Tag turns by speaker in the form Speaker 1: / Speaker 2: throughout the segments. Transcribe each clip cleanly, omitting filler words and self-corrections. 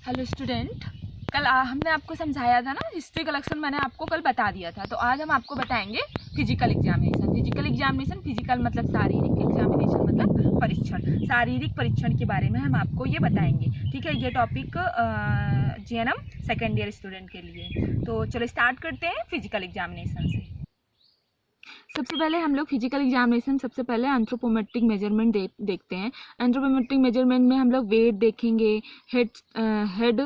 Speaker 1: Hello student, कल हमने आपको समझाया था ना, हिस्ट्री कलेक्शन मैंने आपको कल बता दिया था। तो आज हम आपको बताएंगे फिजिकल एग्जामिनेशन। फिजिकल मतलब शारीरिक, एग्जामिनेशन मतलब परीक्षण, शारीरिक परीक्षण के बारे में हम आपको ये बताएंगे। ठीक है, ये topic GNM second year student के लिए। तो चलो स्टार्ट करते हैं फिजिकल एग्जामिनेशन से। सबसे पहले हम लोग फिजिकल एग्जामिनेशन सबसे पहले एंथ्रोपोमेट्रिक मेजरमेंट देखते हैं। एंथ्रोपोमेट्रिक मेजरमेंट में हम लोग वेट देखेंगे, हेड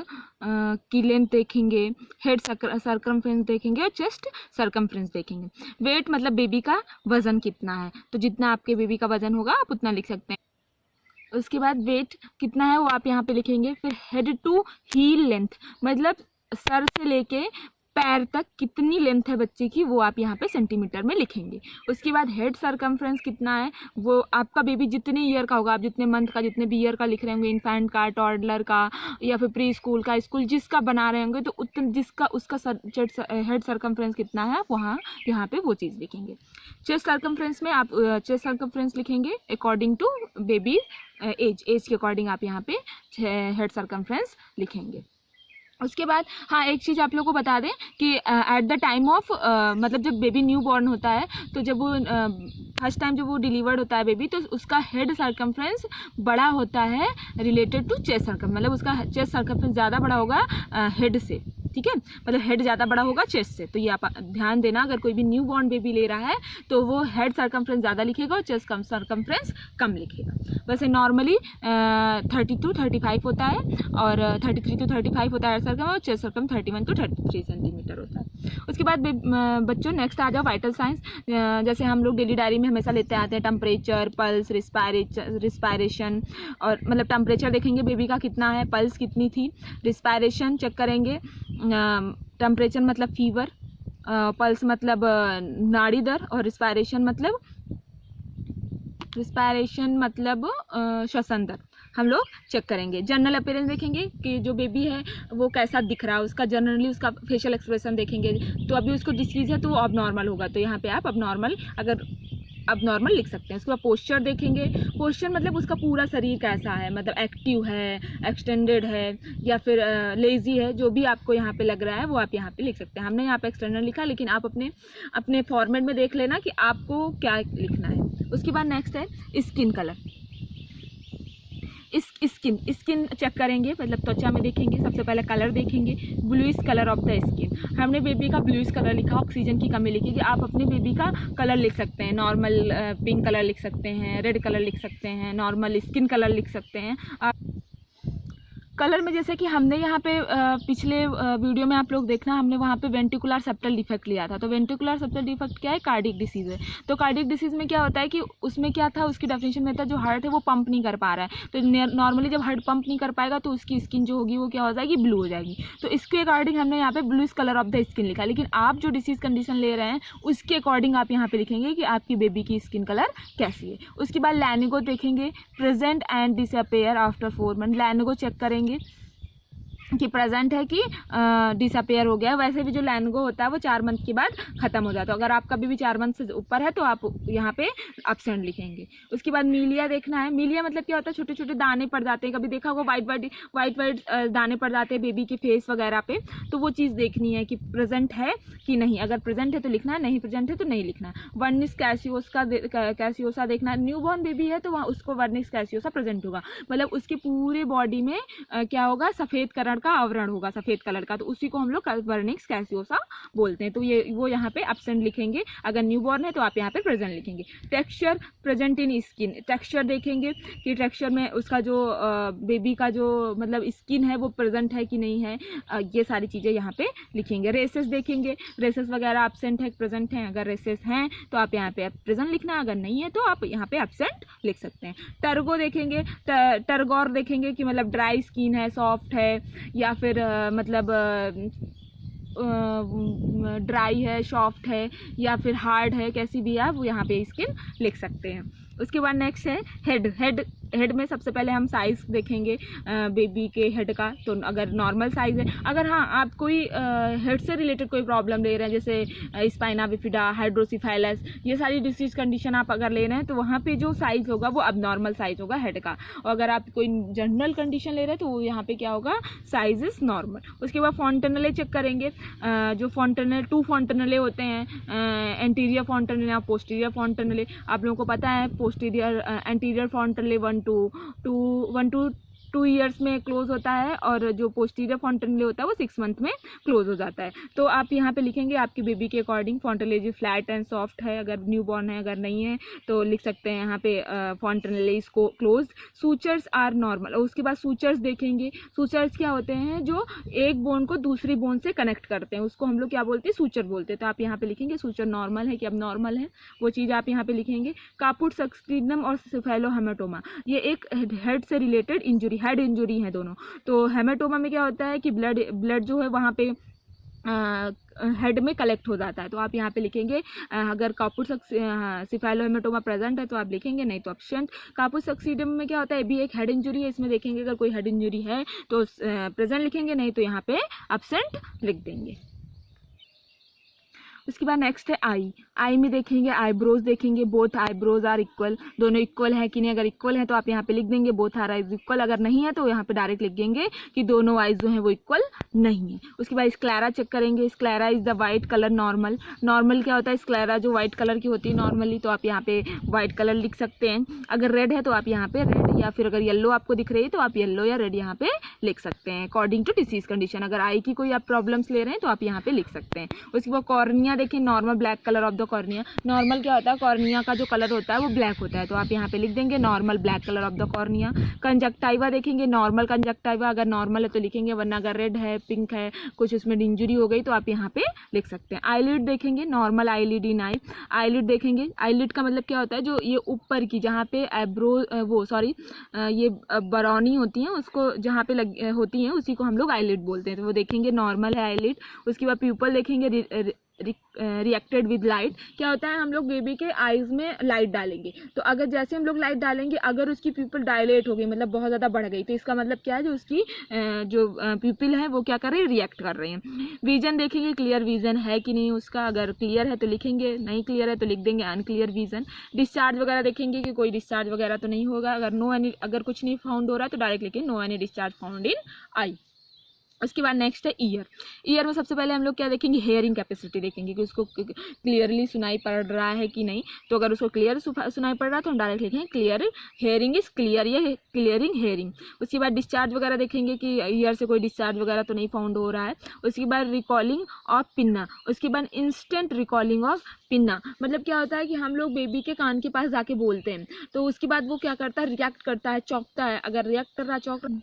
Speaker 1: की लेंथ देखेंगे, हेड सर्कमफ्रेंस देखेंगे और चेस्ट सर्कमफ्रेंस देखेंगे। वेट मतलब बेबी का वजन कितना है, तो जितना आपके बेबी का वजन होगा आप उतना लिख सकते हैं। उसके बाद वेट कितना है वो आप यहाँ पे लिखेंगे। फिर हेड टू हील लेंथ मतलब सर से लेके पैर तक कितनी लेंथ है बच्चे की, वो आप यहाँ पे सेंटीमीटर में लिखेंगे। उसके बाद हेड सर्कमफ्रेंस कितना है, वो आपका बेबी जितने ईयर का होगा, आप जितने मंथ का, जितने भी ईयर का लिख रहे होंगे, इन्फेंट का, टॉडलर का या फिर प्री स्कूल का, स्कूल जिसका बना रहे होंगे, तो उतने जिसका उसका हेड सर्कमफ्रेंस कितना है वहाँ यहाँ पे वो चीज़ लिखेंगे। चेस्ट सर्कमफ्रेंस में आप चेस्ट सर्कमफ्रेंस लिखेंगे अकॉर्डिंग टू बेबी एज के अकॉर्डिंग आप यहाँ पे हेड सर्कमफ्रेंस लिखेंगे। उसके बाद हाँ, एक चीज़ आप लोगों को बता दें कि एट द टाइम ऑफ मतलब जब बेबी न्यू बॉर्न होता है, तो जब वो फर्स्ट टाइम जब वो डिलीवर्ड होता है बेबी, तो उसका हेड सर्कमफ्रेंस बड़ा होता है रिलेटेड टू चेस्ट सर्कम, मतलब उसका चेस्ट सर्कमफ्रेंस ज़्यादा बड़ा होगा हेड से। ठीक है, मतलब हेड ज़्यादा बड़ा होगा चेस्ट से। तो ये आप ध्यान देना, अगर कोई भी न्यू बॉर्न बेबी ले रहा है तो वो हेड सर्कमफ्रेंस ज़्यादा लिखेगा और चेस्ट सर्कमफ्रेंस कम लिखेगा। वैसे नॉर्मली 30 to 35 होता है और 33 to 35 होता है सर्कम, और चेस्ट सर्कम 31 to 33 सेंटीमीटर होता है। उसके बाद बच्चों नेक्स्ट आ जाओ वाइटल साइंस। जैसे हम लोग डेली डायरी में हमेशा लेते आते हैं टेम्परेचर, पल्स, रिस्पायरेशन, और मतलब टेम्परेचर देखेंगे बेबी का कितना है, पल्स कितनी थी, रिस्पायरेशन चेक करेंगे। टेम्परेचर मतलब फीवर, पल्स मतलब नाड़ी दर, और रिस्पायरेशन मतलब श्वसन दर हम लोग चेक करेंगे। जनरल अपीयरेंस देखेंगे कि जो बेबी है वो कैसा दिख रहा है, उसका जनरली उसका फेशियल एक्सप्रेशन देखेंगे। तो अभी उसको डिसीज है तो वो अब नॉर्मल होगा, तो यहाँ पे आप अब नॉर्मल लिख सकते हैं। उसके बाद पोस्चर देखेंगे। पोस्चर मतलब उसका पूरा शरीर कैसा है, मतलब एक्टिव है, एक्सटेंडेड है या फिर लेजी है, जो भी आपको यहाँ पे लग रहा है वो आप यहाँ पे लिख सकते हैं। हमने यहाँ पे एक्सटेंडेड लिखा, लेकिन आप अपने फॉर्मेट में देख लेना कि आपको क्या लिखना है। उसके बाद नेक्स्ट है स्किन कलर। स्किन चेक करेंगे, मतलब त्वचा में देखेंगे। सबसे पहले कलर देखेंगे, bluish colour of the skin. हमने बेबी का ब्लूइश कलर लिखा, ऑक्सीजन की कमी लिखी। कि आप अपने बेबी का कलर लिख सकते हैं, नॉर्मल पिंक कलर लिख सकते हैं, रेड कलर लिख सकते हैं, नॉर्मल स्किन कलर लिख सकते हैं। कलर में जैसे कि हमने यहाँ पे पिछले वीडियो में आप लोग देखना, हमने वहाँ पे वेंट्रिकुलर सेप्टल डिफेक्ट लिया था। तो वेंट्रिकुलर सेप्टल डिफेक्ट क्या है, कार्डियक डिसीज़ है। तो कार्डियक डिसीज़ में क्या होता है कि उसमें क्या था, उसकी डेफिनेशन में था जो हार्ट है वो पंप नहीं कर पा रहा है। तो नॉर्मली जब हार्ट पंप नहीं कर पाएगा तो उसकी स्किन जो होगी वो क्या हो जाएगी, ब्लू हो जाएगी। तो इसके अकॉर्डिंग हमने यहाँ पे bluish colour of the skin लिखा। लेकिन आप जो डिसीज़ कंडीशन ले रहे हैं उसके अकॉर्डिंग आप यहाँ पे लिखेंगे कि आपकी बेबी की स्किन कलर कैसी है। उसके बाद लैनिगो देखेंगे, present and disappear after 4 month. Lanugo check करेंगे कि प्रेजेंट है कि डिसअपेयर हो गया है। वैसे भी जो लैनिगो होता है वो 4 मंथ के बाद ख़त्म हो जाता है। अगर आपका भी 4 मंथ से ऊपर है तो आप यहाँ पे एब्सेंट लिखेंगे। उसके बाद मीलिया देखना है। मीलिया मतलब क्या होता है, छोटे छोटे दाने पड़ जाते हैं। कभी देखा होगा वाइट दाने पड़ जाते हैं बेबी के फेस वगैरह पे, तो वो चीज़ देखनी है कि प्रेजेंट है कि नहीं। अगर प्रेजेंट है तो लिखना है, नहीं प्रेजेंट है तो नहीं लिखना है। वर्निस कैसियोसा देखना है। न्यू बॉर्न बेबी है तो वहाँ उसको वर्निस कैसियोसा प्रेजेंट होगा, मतलब उसके पूरे बॉडी में क्या होगा, सफ़ेद कलर का आवरण होगा, सफ़ेद कलर का, तो उसी को हम लोग वर्निस कैसियोसा बोलते हैं। तो वो यहाँ पे एब्सेंट लिखेंगे। अगर न्यू बॉर्न है तो आप यहाँ पे प्रेजेंट लिखेंगे। Texture present in skin, texture देखेंगे कि टेक्सचर में उसका जो बेबी का जो मतलब स्किन है वो प्रेजेंट है कि नहीं है, ये सारी चीज़ें यहाँ पे लिखेंगे। रेसेस देखेंगे, रेसेस वगैरह एब्सेंट है प्रेजेंट है। अगर रेसेस हैं तो आप यहाँ पे प्रेजेंट लिखना, अगर नहीं है तो आप यहाँ पे एब्सेंट लिख सकते हैं। टर्गो देखेंगे, टर्गोर देखेंगे कि मतलब ड्राई स्किन है, सॉफ्ट है, या फिर मतलब ड्राई है, सॉफ्ट है, या फिर हार्ड है, कैसी भी आप यहाँ पे स्किन लिख सकते हैं। उसके बाद नेक्स्ट है हेड हेड में सबसे पहले हम साइज़ देखेंगे बेबी के हेड का। तो अगर नॉर्मल साइज़ है, अगर हाँ आप कोई हेड से रिलेटेड कोई प्रॉब्लम ले रहे हैं जैसे स्पाइना बिफिडा, हाइड्रोसिफाइलस, ये सारी डिसीज कंडीशन आप अगर ले रहे हैं तो वहाँ पे जो साइज़ होगा वो अब नॉर्मल साइज़ होगा हेड का। और अगर आप कोई जनरल कंडीशन ले रहे हैं तो वो यहाँ पे क्या होगा, साइज इज़ नॉर्मल। उसके बाद फॉन्टेनले चेक करेंगे। जो फॉन्टेनल 2 फॉन्टेनले होते हैं, एंटीरियर फॉन्टेनले और पोस्टीरियर फॉन्टेनले। आप लोगों को पता है पोस्टीरियर एंटीरियर फॉन्टेनले 1 to 2 ईयर्स में क्लोज होता है और जो पोस्टीरियर फॉन्टेनले होता है वो 6 मंथ में क्लोज हो जाता है। तो आप यहाँ पे लिखेंगे आपकी बेबी के अकॉर्डिंग फॉन्टेनले फ्लैट एंड सॉफ्ट है अगर न्यू बॉर्न है, अगर नहीं है तो लिख सकते हैं यहाँ पे फॉन्टेनले को क्लोज। Sutures are normal. और उसके बाद सूचर्स देखेंगे। सूचर्स क्या होते हैं, जो एक बोन को दूसरी बोन से कनेक्ट करते हैं, उसको हम लोग क्या बोलते हैं, सूचर बोलते हैं। तो आप यहाँ पे लिखेंगे सूचर नॉर्मल है कि अब नॉर्मल है, वो चीज़ आप यहाँ पे लिखेंगे। कापुट सक्सीडम और सेफेलोहेमाटोमा, ये एक हेड से रिलेटेड इंजुरी, हेड इंजुरी है दोनों। तो हेमाटोमा में क्या होता है कि ब्लड जो है वहाँ पे हेड में कलेक्ट हो जाता है। तो आप यहाँ पे लिखेंगे अगर कापुट सेफेलोहेमाटोमा प्रेजेंट है तो आप लिखेंगे, नहीं तो एब्सेंट। कापुट सक्सीडम में क्या होता है, भी एक हेड इंजुरी है, इसमें देखेंगे अगर कोई हेड इंजुरी है तो प्रेजेंट लिखेंगे, नहीं तो यहाँ पे एब्सेंट लिख देंगे। उसके बाद नेक्स्ट है आई में देखेंगे आईब्रोज देखेंगे। बोथ आईब्रोज आर इक्वल, दोनों इक्वल है कि नहीं। अगर इक्वल है तो आप यहाँ पे लिख देंगे बोथ आर आईज इक्वल। अगर नहीं है तो यहाँ पे डायरेक्ट लिख देंगे कि दोनों आईज जो हैं वो इक्वल नहीं है। उसके बाद स्क्लेरा चेक करेंगे। Sclera is the white colour normal. Normal क्या होता है, स्क्लेरा जो वाइट कलर की होती है नॉर्मली, तो आप यहाँ पे वाइट कलर लिख सकते हैं। अगर रेड है तो आप यहाँ पे रेड, या फिर अगर येलो आपको दिख रही है तो आप येलो या रेड यहाँ पे लिख सकते हैं अकॉर्डिंग टू डिसीज कंडीशन। अगर आई की कोई आप प्रॉब्लम्स ले रहे हैं तो आप यहाँ पे लिख सकते हैं। उसके बाद कॉर्निया देखिए, normal black colour of the cornea. Normal क्या होता है, कॉर्निया का जो कलर होता है वो ब्लैक होता है, तो आप यहाँ पे लिख देंगे normal black colour of the cornea. Conjunctiva देखेंगे, नॉर्मल कंजक्टाइवा, अगर नॉर्मल है तो लिखेंगे, वरना अगर रेड है, पिंक है, कुछ उसमें इंजुरी हो गई तो आप यहाँ पे लिख सकते हैं। आईलिड देखेंगे, नॉर्मल आईलिड इन आई। आईलिड देखेंगे, आईलिड का मतलब क्या होता है, जो ये ऊपर की जहाँ पे ये बरौनी होती हैं उसको जहाँ पे होती हैं उसी को हम लोग आईलिड बोलते हैं, तो वो देखेंगे नॉर्मल है आईलिड। उसके बाद प्यूपल देखेंगे, रिएक्टेड विद लाइट। क्या होता है, हम लोग बेबी के आईज में लाइट डालेंगे, तो अगर जैसे हम लोग लाइट डालेंगे अगर उसकी प्यूपिल डायलेट हो गई, मतलब बहुत ज़्यादा बढ़ गई, तो इसका मतलब क्या है, जो उसकी जो प्यूपिल है वो क्या कर रही है, रिएक्ट कर रही हैं। विजन देखेंगे, क्लियर विजन है कि नहीं उसका। अगर क्लियर है तो लिखेंगे, नहीं क्लियर है तो लिख देंगे अनक्लियर विजन। डिस्चार्ज वगैरह देखेंगे कि कोई डिस्चार्ज वगैरह तो नहीं होगा। अगर कुछ नहीं फाउंड हो रहा है तो डायरेक्ट लिखेंगे no any discharge found in eye. उसके बाद नेक्स्ट है ईयर में सबसे पहले हम लोग क्या देखेंगे, हेयरिंग कैपेसिटी देखेंगे कि उसको क्लियरली सुनाई पड़ रहा है कि नहीं। तो अगर उसको क्लियर सुनाई पड़ रहा है तो हम डायरेक्ट लिखेंगे क्लियर हेयरिंग इज क्लियर, या क्लियरिंग हेयरिंग। उसके बाद डिस्चार्ज वगैरह देखेंगे कि ईयर से कोई डिस्चार्ज वगैरह तो नहीं फाउंड हो रहा है। उसके बाद रिकॉलिंग ऑफ पिन्ना। उसके बाद इंस्टेंट रिकॉलिंग ऑफ पिन्ना, मतलब क्या होता है कि हम लोग बेबी के कान के पास जाके बोलते हैं तो उसके बाद वो क्या करता है, रिएक्ट करता है, चौंकता है। अगर रिएक्ट कर रहा चौंक।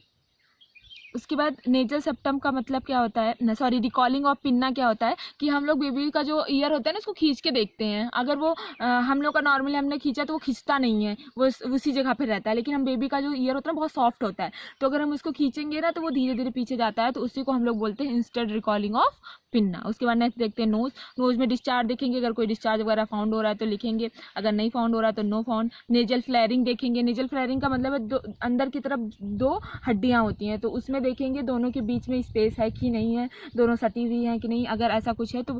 Speaker 1: उसके बाद नेजल सेप्टम का मतलब क्या होता है, रिकॉलिंग ऑफ पिन्ना क्या होता है कि हम लोग बेबी का जो ईयर होता है ना उसको खींच के देखते हैं। अगर वो हम लोग का नॉर्मली हमने खींचा तो वो खींचता नहीं है, वो उसी जगह पे रहता है। लेकिन हम बेबी का जो ईयर होता है बहुत सॉफ्ट होता है, तो अगर हम उसको खींचेंगे ना तो वो धीरे धीरे पीछे जाता है, तो उसी को हम लोग बोलते हैं इंस्टेंट रिकॉलिंग ऑफ पिन्ना। उसके बाद नेक्स्ट देखते हैं नोज में डिस्चार्ज देखेंगे, अगर कोई डिस्चार्ज वगैरह फाउंड हो रहा है तो लिखेंगे, अगर नहीं फाउंड हो रहा है तो नो फाउंड। नेजल फ्लेयरिंग देखेंगे, नेजल फ्लेयरिंग का मतलब है अंदर की तरफ 2 हड्डियां होती हैं, तो उसमें देखेंगे दोनों के बीच में स्पेस है कि नहीं है, दोनों सटी हुई हैं कि नहीं। अगर ऐसा कुछ है तो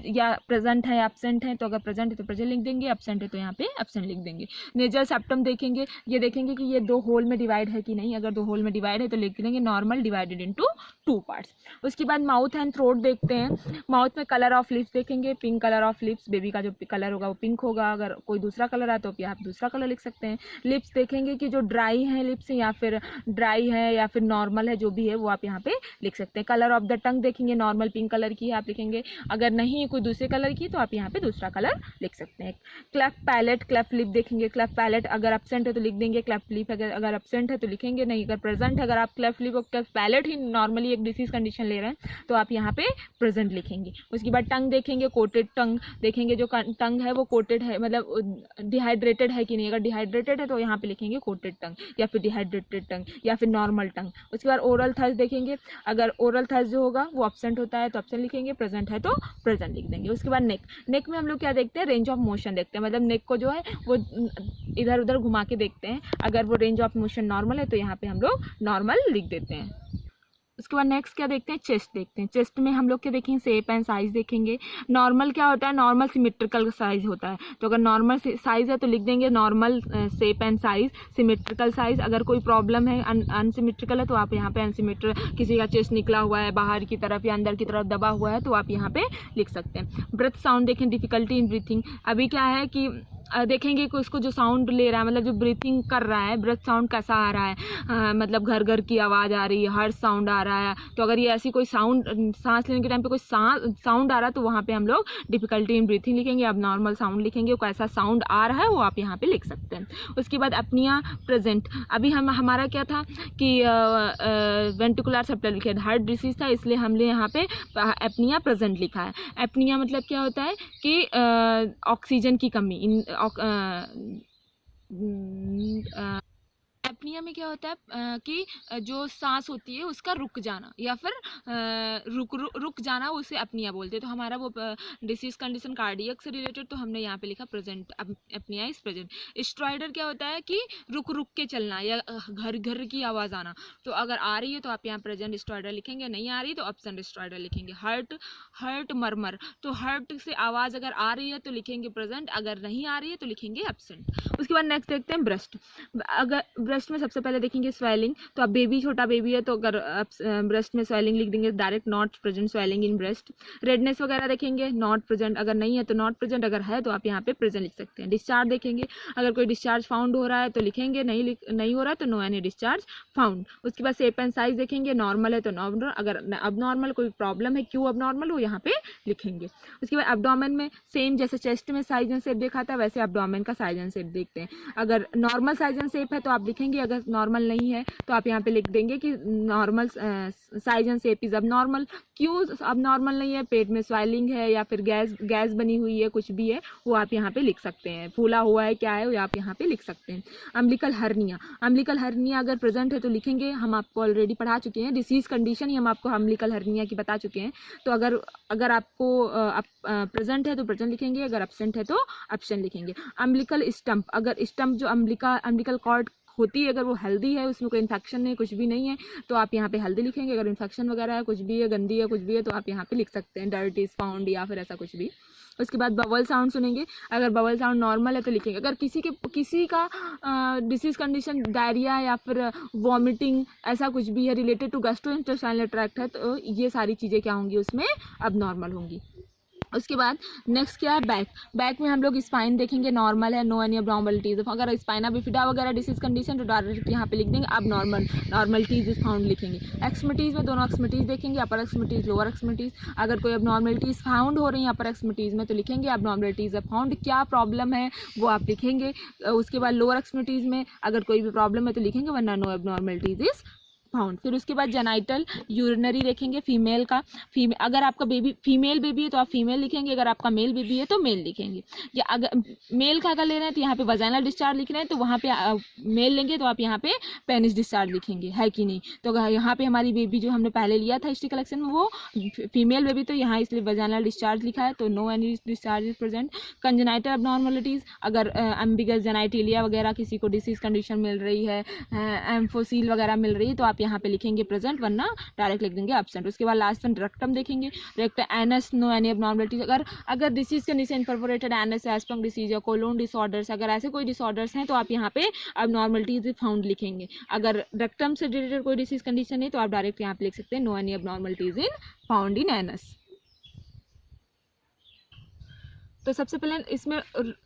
Speaker 1: या प्रेजेंट है या एब्सेंट है, तो अगर प्रेजेंट है तो प्रेजेंट लिख देंगे, एब्सेंट है तो यहाँ पे एब्सेंट लिख देंगे। नेजल सेप्टम देखेंगे, ये देखेंगे कि ये 2 होल में डिवाइड है कि नहीं। अगर 2 होल में डिवाइड है तो लिख देंगे नॉर्मल डिवाइडेड इनटू 2 पार्ट्स। उसके बाद माउथ एंड थ्रोट देखते हैं। माउथ में कलर ऑफ लिप्स देखेंगे, pink colour of lips, baby का जो कलर होगा वो पिंक होगा। अगर कोई दूसरा कलर है तो आप दूसरा कलर लिख सकते हैं। लिप्स देखेंगे कि जो ड्राई है लिप्स, या फिर ड्राई है या फिर नॉर्मल है, जो भी है वो आप यहाँ पे लिख सकते हैं। कलर ऑफ द टंग देखेंगे, नॉर्मल पिंक कलर की है आप लिखेंगे, अगर नहीं है कोई दूसरे कलर की तो आप यहाँ पे दूसरा कलर लिख सकते हैं। क्लेफ्ट पैलेट, क्लेफ्ट लिप देखेंगे, क्लेफ्ट पैलेट अगर एब्सेंट है तो लिख देंगे, क्लेफ्ट लिप अगर एब्सेंट है तो लिखेंगे, नहीं अगर प्रेजेंट है। अगर आप क्लेफ्ट लिप और क्लेफ्ट पैलेट ही नॉर्मली एक डिसीज कंडीशन ले रहे हैं तो आप यहाँ पे प्रेजेंट लिखेंगे। उसके बाद टंग देखेंगे, कोटेड टंग देखेंगे, जो टंग है वो कोटेड है मतलब डिहाइड्रेटेड है कि नहीं, अगर डिहाइड्रेटेड है तो यहाँ पे लिखेंगे कोटेड टंग या फिर डिहाइड्रेटेड टंग या फिर नॉर्मल टंग। उसके बाद ओरल थर्स देखेंगे, अगर ओरल थर्स जो होगा वो एब्सेंट होता है तो एब्सेंट लिखेंगे, प्रेजेंट है तो प्रेजेंट लिख देंगे। उसके बाद नेक में हम लोग क्या देखते हैं, रेंज ऑफ मोशन देखते हैं, मतलब नेक को जो है वो इधर उधर घुमा के देखते हैं, अगर वो रेंज ऑफ मोशन नॉर्मल है तो यहाँ पे हम लोग नॉर्मल लिख देते हैं। उसके बाद नेक्स्ट क्या देखते हैं, चेस्ट देखते हैं। चेस्ट में हम लोग क्या देखेंगे, शेप एंड साइज देखेंगे। नॉर्मल क्या होता है, नॉर्मल सिमेट्रिकल साइज होता है, तो अगर नॉर्मल साइज है तो लिख देंगे normal shape and size, symmetrical size. अगर कोई प्रॉब्लम है अनसिमेट्रिकल है तो आप यहाँ पे अनसिमेट्रिकल, किसी का चेस्ट निकला हुआ है बाहर की तरफ या अंदर की तरफ दबा हुआ है तो आप यहाँ पे लिख सकते हैं। ब्रेथ साउंड देखें, डिफिकल्टी इन ब्रीथिंग। अभी क्या है कि देखेंगे कि उसको जो साउंड ले रहा है, मतलब जो ब्रीथिंग कर रहा है, ब्रेथ साउंड कैसा आ रहा है, मतलब घर घर की आवाज़ आ रही है, हर साउंड आ रहा है। तो अगर ये ऐसी कोई साउंड, सांस लेने के टाइम पे कोई साउंड आ रहा है तो वहाँ पे हम लोग डिफिकल्टी इन ब्रीथिंग लिखेंगे। अब नॉर्मल साउंड लिखेंगे, कैसा साउंड आ रहा है वो आप यहाँ पे लिख सकते हैं। उसके बाद अपनिया प्रेजेंट, अभी हमारा क्या था कि वेंटिकुलर सेप्टल लिखे, हार्ट डिसीज था इसलिए हमने यहाँ पे अपनिया प्रेजेंट लिखा है। अपनिया मतलब क्या होता है कि ऑक्सीजन की कमी, एपनिया में क्या होता है कि जो सांस होती है उसका रुक जाना या फिर रुक जाना, उसे एपनिया बोलते हैं। तो हमारा वो डिसीज कंडीशन कार्डियक से रिलेटेड, तो हमने यहाँ पे लिखा present, apnoea is present. Strider क्या होता है कि रुक रुक के चलना या घर घर की आवाज़ आना, तो अगर आ रही है तो आप यहाँ प्रेजेंट स्ट्राइडर लिखेंगे, नहीं आ रही तो एब्सेंट स्ट्राइडर लिखेंगे। हर्ट मरमर, तो हर्ट से आवाज़ अगर आ रही है तो लिखेंगे प्रेजेंट, अगर नहीं आ रही है तो लिखेंगे एब्सेंट। उसके बाद नेक्स्ट देखते हैं ब्रेस्ट। अगर ब्रेस्ट में सबसे पहले देखेंगे स्वेलिंग, तो अब बेबी छोटा बेबी है तो अगर ब्रेस्ट में स्वेलिंग लिख देंगे direct, not present swelling in breast. Redness वगैरह देखेंगे, नॉट प्रेजेंट, अगर नहीं है तो नॉट प्रेजेंट, अगर है तो आप यहाँ पे प्रेजेंट लिख सकते हैं। डिस्चार्ज देखेंगे, अगर कोई डिस्चार्ज फाउंड हो रहा है तो लिखेंगे, नहीं हो रहा है तो नो एनी डिस्चार्ज फाउंड। उसके बाद शेप एंड साइज देखेंगे, नॉर्मल है तो नॉर्मल, अगर अब नॉर्मल कोई प्रॉब्लम है क्यों अब नॉर्मल वो यहाँ पे लिखेंगे। उसके बाद एब्डोमेन में सेम जैसे चेस्ट में साइज एंड शेप देखा था वैसे एब्डोमेन का साइज एंड शेप देखते हैं। अगर नॉर्मल साइज एंड शेप है तो आप लिखेंगे, अगर नॉर्मल नहीं है तो आप यहाँ पे लिख देंगे कि normal size and shape is अब नॉर्मल। क्यों अब नॉर्मल नहीं है, पेट में स्वेलिंग है या फिर गैस बनी हुई है, कुछ भी है वो आप यहाँ पे लिख सकते हैं, फूला हुआ है क्या है वो आप यहाँ पे लिख सकते हैं। अम्बिलिकल हर्निया अगर प्रेजेंट है तो लिखेंगे, हम आपको ऑलरेडी पढ़ा चुके हैं, डिसीज कंडीशन ही हम आपको अम्बिलिकल हर्निया की बता चुके हैं। तो अगर आपको प्रेजेंट है तो प्रेजेंट लिखेंगे, अगर एब्सेंट है तो एब्सेंट लिखेंगे। अम्बिलिकल स्टम्प, अगर स्टम्प जो अम्बिलिकल कॉर्ड होती है अगर वो हेल्दी है, उसमें कोई इन्फेक्शन नहीं, कुछ भी नहीं है तो आप यहाँ पे हेल्दी लिखेंगे। अगर इन्फेक्शन वगैरह है, कुछ भी है, गंदी है, कुछ भी है तो आप यहाँ पे लिख सकते हैं डर्ट इज फाउंड या फिर ऐसा कुछ भी। उसके बाद बबल साउंड सुनेंगे, अगर बबल साउंड नॉर्मल है तो लिखेंगे। अगर किसी का डिसीज कंडीशन डायरिया या फिर वॉमिटिंग ऐसा कुछ भी है रिलेटेड टू गैस्ट्रोइंटेस्टाइनल ट्रैक्ट है तो ये सारी चीज़ें क्या होंगी उसमें अब नॉर्मल होंगी। उसके बाद नेक्स्ट क्या है, बैक में हम लोग स्पाइन देखेंगे, नॉर्मल है, नो एनी अब्नॉर्मलिटीज। अगर स्पाइना बिफिडा वगैरह डिसीज कंडीशन तो डायरेक्ट यहाँ पे लिख देंगे अब नॉर्मलिटीज इज फाउंड लिखेंगे। एक्समिटीज में दोनों एक्समिटीज देखेंगे, अपर एक्समिटीज लोअर एक्समिटीज। अगर कोई अब्नॉर्मलिटीज फाउंड हो रही है अपर एक्समिटीज में तो लिखेंगे अब्नॉर्मलिटीज आर फाउंड, क्या प्रॉब्लम है वो आप लिखेंगे। उसके बाद लोअर एक्समिटीज में अगर कोई भी प्रॉब्लम है तो लिखेंगे, वरना नो अब्नॉर्मलिटीज इज फाउंड। फिर उसके बाद जेनाइटल यूरिनरी देखेंगे, फीमेल का, अगर आपका बेबी फीमेल बेबी है तो आप फीमेल लिखेंगे, अगर आपका मेल बेबी है तो मेल लिखेंगे। या अगर मेल का अगर ले रहे हैं तो यहाँ पे वजाइनल डिस्चार्ज लिख रहे हैं तो वहाँ पे मेल लेंगे तो आप यहाँ पे पेनिस डिस्चार्ज लिखेंगे, है कि नहीं। तो यहाँ पे हमारी बेबी जो हमने पहले लिया था हिस्ट्री कलेक्शन में वो फीमेल बेबी, तो यहाँ इसलिए वजाइनल डिस्चार्ज लिखा है तो no any discharge is present. Congenital abnormalities, अगर एम्बिगस जेनाइटिलिया वगैरह किसी को डिसीज कंडीशन मिल रही है, एम्फोसील वगैरह मिल रही है तो आप यहाँ पे लिखेंगे प्रेजेंट, वरना डायरेक्ट लिख देंगे एब्सेंट। उसके बाद लास्ट में रेक्टम देखेंगे, rectum anus, no any abnormalities. अगर डिसीज कंडीशन परफोरेटेड एनस, एस्पंग डिसीज या कोलोन डिसऑर्डर्स, अगर ऐसे कोई डिसऑर्डर्स हैं तो आप यहाँ पे अब्नॉर्मलिटीज फाउंड लिखेंगे। अगर रेक्टम से रिलेटेड कोई डिसीज कंडीशन है तो आप डायरेक्ट यहाँ पे लिख सकते हैं no any abnormalities in found in anus. तो सबसे पहले इसमें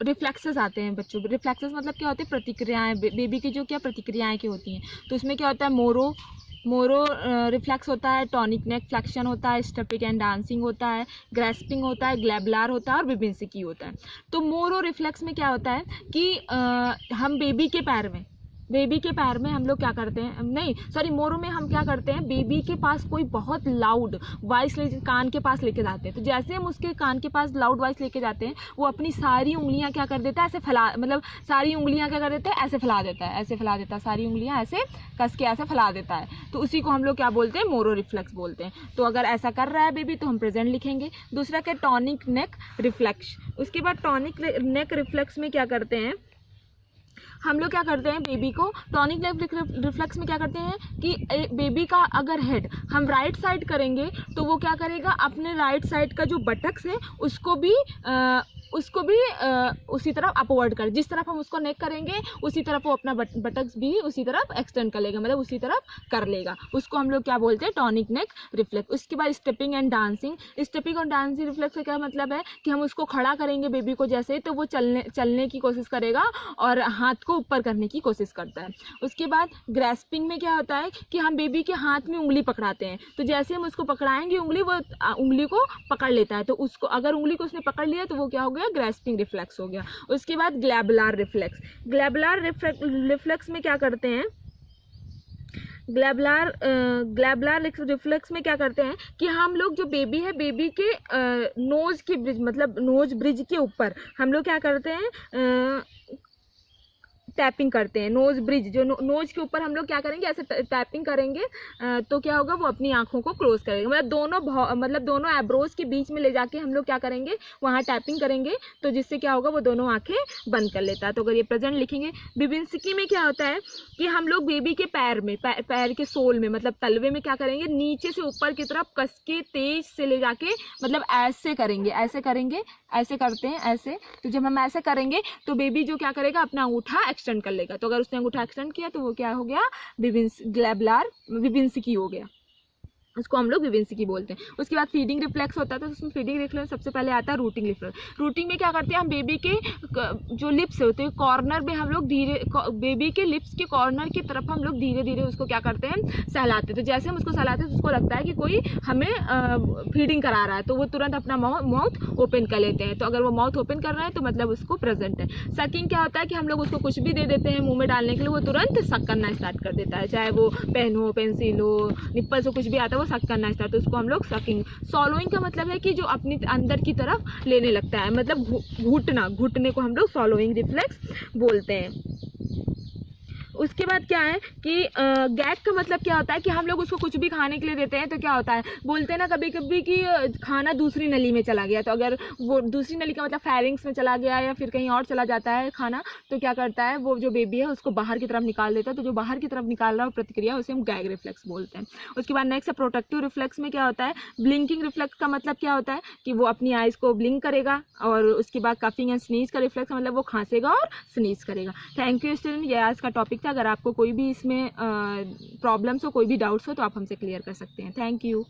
Speaker 1: रिफ्लेक्सेस आते हैं बच्चों। रिफ्लेक्सेस मतलब क्या होते हैं, प्रतिक्रियाएं, बेबी की जो क्या प्रतिक्रियाएं की होती हैं। तो उसमें क्या होता है, मोरो रिफ्लेक्स होता है, टॉनिक नेक फ्लेक्शन होता है, स्टपिक एंड डांसिंग होता है, ग्रेस्पिंग होता है, ग्लैबुलर होता है और बिबिन्सिकी होता है। तो मोरो रिफ्लेक्स में क्या होता है कि हम बेबी के पैर में बेबी के पैर में हम लोग क्या करते हैं, नहीं सॉरी, मोरो में हम क्या करते हैं, बेबी के पास कोई बहुत लाउड वॉइस कान के पास लेके जाते हैं। तो जैसे हम उसके कान के पास लाउड वॉइस लेके जाते हैं, वो अपनी सारी उंगलियां क्या कर देता है, ऐसे फैला, मतलब सारी उंगलियां क्या कर देता है, ऐसे फैला देता है, ऐसे फैला देता है, सारी उंगलियां ऐसे कस के ऐसे फैला देता है। तो उसी को हम लोग क्या बोलते हैं, मोरो रिफ्लेक्स बोलते हैं। तो अगर ऐसा कर रहा है बेबी तो हम प्रेजेंट लिखेंगे। दूसरा क्या, टॉनिक नेक रिफ्लेक्स। उसके बाद टॉनिक नेक रिफ्लेक्स में क्या करते हैं, हम लोग क्या करते हैं, बेबी को टॉनिक नेक रिफ्लेक्स में क्या करते हैं कि बेबी का अगर हेड हम राइट साइड करेंगे तो वो क्या करेगा, अपने राइट साइड का जो बटक्स है उसको भी उसी तरफ अपवर्ड कर, जिस तरफ हम उसको नेक करेंगे उसी तरफ वो अपना बटक्स भी उसी तरफ एक्सटेंड कर लेगा, मतलब उसी तरफ कर लेगा। उसको हम लोग क्या बोलते हैं, टॉनिक नेक रिफ्लेक्स। उसके बाद स्टेपिंग एंड डांसिंग। स्टेपिंग और डांसिंग रिफ्लेक्स का क्या मतलब है कि हम उसको खड़ा करेंगे बेबी को, जैसे तो वो चलने की कोशिश करेगा और हाथ को ऊपर करने की कोशिश करता है। उसके बाद ग्रैस्पिंग में क्या होता है कि हम बेबी के हाथ में उंगली पकड़ाते हैं, तो जैसे हम उसको पकड़ाएंगे उंगली, वो उंगली को पकड़ लेता है। तो उसको अगर उंगली को उसने पकड़ लिया तो वो क्या हो गया, ग्रैस्पिंग रिफ्लेक्स हो गया। उसके बाद ग्लैबुलर रिफ्लेक्स। ग्लैबुलर रिफ्लेक्स में क्या करते हैं, ग्लैबुलर रिफ्लेक्स में क्या करते हैं कि हम लोग जो बेबी है, बेबी के नोज की ब्रिज, मतलब नोज ब्रिज के ऊपर हम लोग क्या करते हैं, टैपिंग करते हैं। नोज ब्रिज जो नोज के ऊपर हम लोग क्या करेंगे, ऐसे टैपिंग करेंगे, तो क्या होगा, वो अपनी आंखों को क्लोज करेगा, मतलब दोनों एब्रोज के बीच में ले जाके हम लोग क्या करेंगे, वहाँ टैपिंग करेंगे, तो जिससे क्या होगा, वो दोनों आंखें बंद कर लेता है। तो अगर ये प्रेजेंट लिखेंगे। बिबिन्स्की में क्या होता है कि हम लोग बेबी के पैर में, पैर के सोल में, मतलब तलवे में क्या करेंगे, नीचे से ऊपर की तरफ कस के तेज से ले जाके, मतलब ऐसे करेंगे, ऐसे करेंगे, ऐसे करते हैं ऐसे। तो जब हम ऐसे करेंगे तो बेबी जो क्या करेगा, अपना अंगूठा एक्सटेंड कर लेगा। तो अगर उसने अंगूठा एक्सटेंड किया तो वो क्या हो गया, ग्लैबुलर बिबिन्स्की हो गया, उसको हम लोग बिबिन्स्की बोलते हैं। उसके बाद फीडिंग रिफ्लेक्स होता है, तो उसमें फीडिंग रिफ्लेक्स सबसे पहले आता है रूटिंग रिफ्लेक्स। रूटिंग में क्या करते हैं, हम बेबी के जो लिप्स होते हैं कॉर्नर में हम लोग बेबी के लिप्स के कॉर्नर की तरफ हम लोग धीरे धीरे उसको क्या करते हैं, सहलाते हैं। तो जैसे हम उसको सहलाते हैं तो उसको लगता है कि कोई हमें फीडिंग करा रहा है, तो वो तुरंत अपना माउथ ओपन कर लेते हैं। तो अगर वो माउथ ओपन कर रहा है तो मतलब उसको प्रेजेंट है। सकिंग क्या होता है कि हम लोग उसको कुछ भी दे देते हैं मुँह में डालने के लिए, वो तुरंत सक करना स्टार्ट कर देता है, चाहे वो पेन हो, पेंसिल हो, निप्पल से कुछ भी आता है, सक करना स्टार्ट, तो उसको हम लोग सकिंग। सॉलोइंग का मतलब है कि जो अपनी अंदर की तरफ लेने लगता है, मतलब घुटने को हम लोग सॉलोइंग रिफ्लेक्स बोलते हैं। उसके बाद क्या है कि गैग का मतलब क्या होता है कि हम लोग उसको कुछ भी खाने के लिए देते हैं तो क्या होता है, बोलते हैं ना कभी कभी कि खाना दूसरी नली में चला गया, तो अगर वो दूसरी नली का मतलब फेरिंग्स में चला गया या फिर कहीं और चला जाता है खाना, तो क्या करता है, वो जो बेबी है उसको बाहर की तरफ निकाल देता है। तो जो बाहर की तरफ निकाल रहा है प्रतिक्रिया, उसे हम गैग रिफ्लेक्स बोलते हैं। उसके बाद नेक्स्ट है प्रोटेक्टिव रिफ्लेक्स में क्या होता है, ब्लिंकिंग रिफ्लेक्स का मतलब क्या होता है कि वो अपनी आइज़ को ब्लिंक करेगा। और उसके बाद कफिंग एंड स्नीज का रिफ्लेक्स मतलब वो खांसेगा और स्नीज करेगा। थैंक यू स्टूडेंट, ये आज का टॉपिक। अगर आपको कोई भी इसमें प्रॉब्लम्स हो, कोई भी डाउट्स हो तो आप हमसे क्लियर कर सकते हैं। Thank you.